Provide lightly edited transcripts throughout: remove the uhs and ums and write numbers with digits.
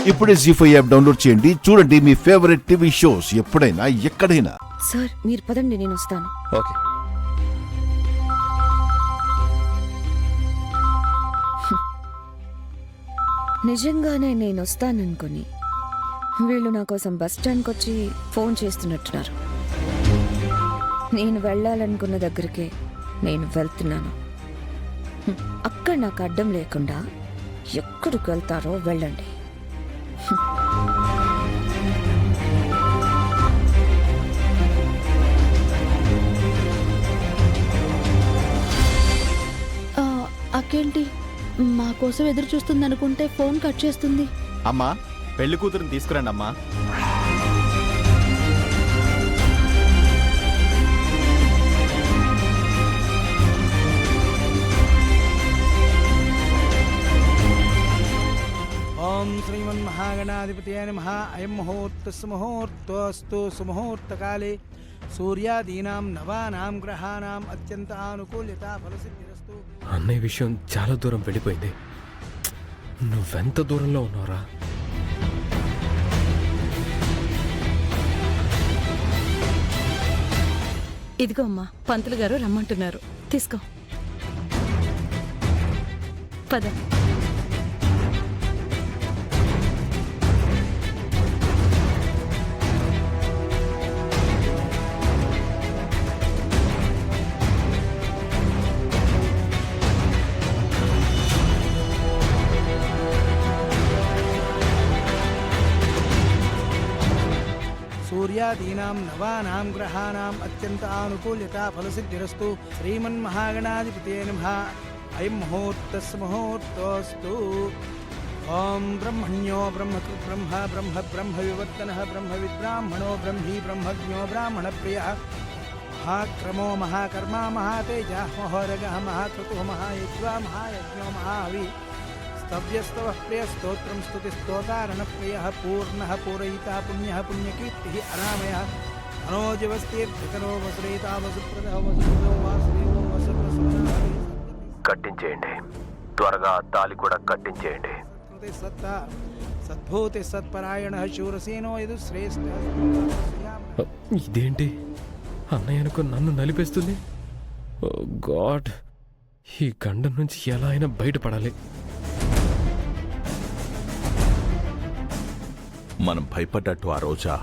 ఇప్పుడే జీ5 app download చేయండి. చూడండి మీ ఫేవరెట్ టీవీ షోస్ ఎప్పుడైనా ఎక్కడైనా. సార్ మీరు పదండి, నేను వస్తాను. ఓకే. నిజంగానే నేను వస్తాననుకుని వీళ్ళు నా కోసం బస్ స్టాండ్కి వచ్చి ఫోన్ చేస్తున్నట్టున్నారు. నేను వెళ్ళాలనుకున్న దగ్గరికే నేను వెళ్తున్నాను. అక్కడ నాకు అడ్డం లేకుండా ఎక్కడికి వెళ్తారో వెళ్ళండి. అక్కేంటి మా కోసం ఎదురు చూస్తుంది అనుకుంటే ఫోన్ కట్ చేస్తుంది. అమ్మా, పెళ్లి కూతురుని తీసుకురండి అమ్మా. ఓం శ్రీమన్మహాగణాధిపతయే నమః. అయం ముహూర్తస్సు ముహూర్తోస్తు సుముహూర్తకాలే సూర్యాదీనాం నవానాం గ్రహాణాం అత్యంత ఆనుకూల్యత ఫలసిద్ధిరస్తు. అన్నయ్య విషయం చాలా దూరం వెళ్ళిపోయింది. నువ్వెంత దూరంలో ఉన్నావురా? ఇదిగో అమ్మా, పంతులు గారు రమ్మంటున్నారు, తీసుకో. పద. సూర్యాదీనాం నవానాం గ్రహాణాం అత్యంత ఆనుకూల్యత ఫలసిద్ధిరస్తు. శ్రీమన్మహాగణాధిపతయే నమః. అయం ముహూర్తస్సు ముహూర్తోస్తు. ఓం బ్రహ్మణ్యో బ్రహ్మకృత్ బ్రహ్మ బ్రహ్మ బ్రహ్మ వివర్తనః బ్రహ్మ విద్బ్రాహ్మణో బ్రహ్మీ బ్రహ్మజ్ఞో బ్రాహ్మణ ప్రియః మహాక్రమో మహాకర్మ మహాతేజః మహోరగః మహాకృతుః మహాయజ్వా మహాయజ్ఞో మహావి స్తవ్యస్తవ ప్రియ స్తోత్రం స్తుతి స్తోతారణ ప్రియ పూర్ణ పూరయిత పుణ్య పుణ్యకీర్తి అనామయ మనోజవస్తీర్థకరో వసురేతా వసుప్రద వసుప్రదో వాసుదేవో వసుప్రసన్న. కట్టించేయండి, త్వరగా తాలి కూడా కట్టించేయండి. సత్త సద్భూతి సత్పరాయణ శూరసేనో యదు శ్రేష్ఠ. ఇదేంటి, అన్నయ్య అనుకో నన్ను నలిపేస్తుంది. ఓ గాడ్, ఈ గండం నుంచి ఎలా అయినా బయటపడాలి. మనం భయపడ్డట్టు ఆ రోజా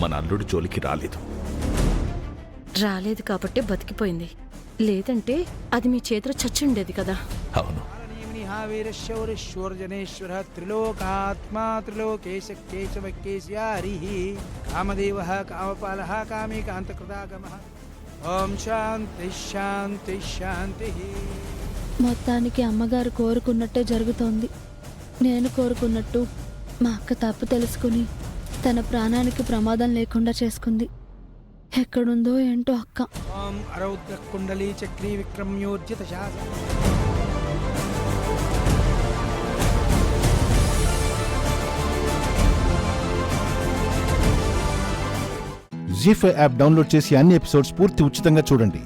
మన అల్లుడి జోలికి రాలేదు కాబట్టి బతికిపోయింది. లేదంటే అది మీ చేతిలో చచ్చుండేది కదా. అవును. వీరశౌరశూర్జనేశ్వర త్రిలోకాత్మా త్రిలోకేశ కేశవ కేశయారి కామదేవ కామపాల కామే కాంతకృతాగమ. ఓం శాంతి శాంతి శాంతి. మొత్తానికి అమ్మగారు కోరుకున్నట్టే జరుగుతోంది. నేను కోరుకున్నట్టు మా అక్క తప్పు తెలుసుకుని తన ప్రాణానికి ప్రమాదం లేకుండా చేసుకుంది. ఎక్కడుందో ఏంటో అక్క. ఓం అరౌద్ర కుండలీ చక్రీ విక్రమ్యోర్జిత శాస. జీ5 యాప్ డౌన్లోడ్ చేసి అన్ని ఎపిసోడ్స్ పూర్తి ఉచితంగా చూడండి.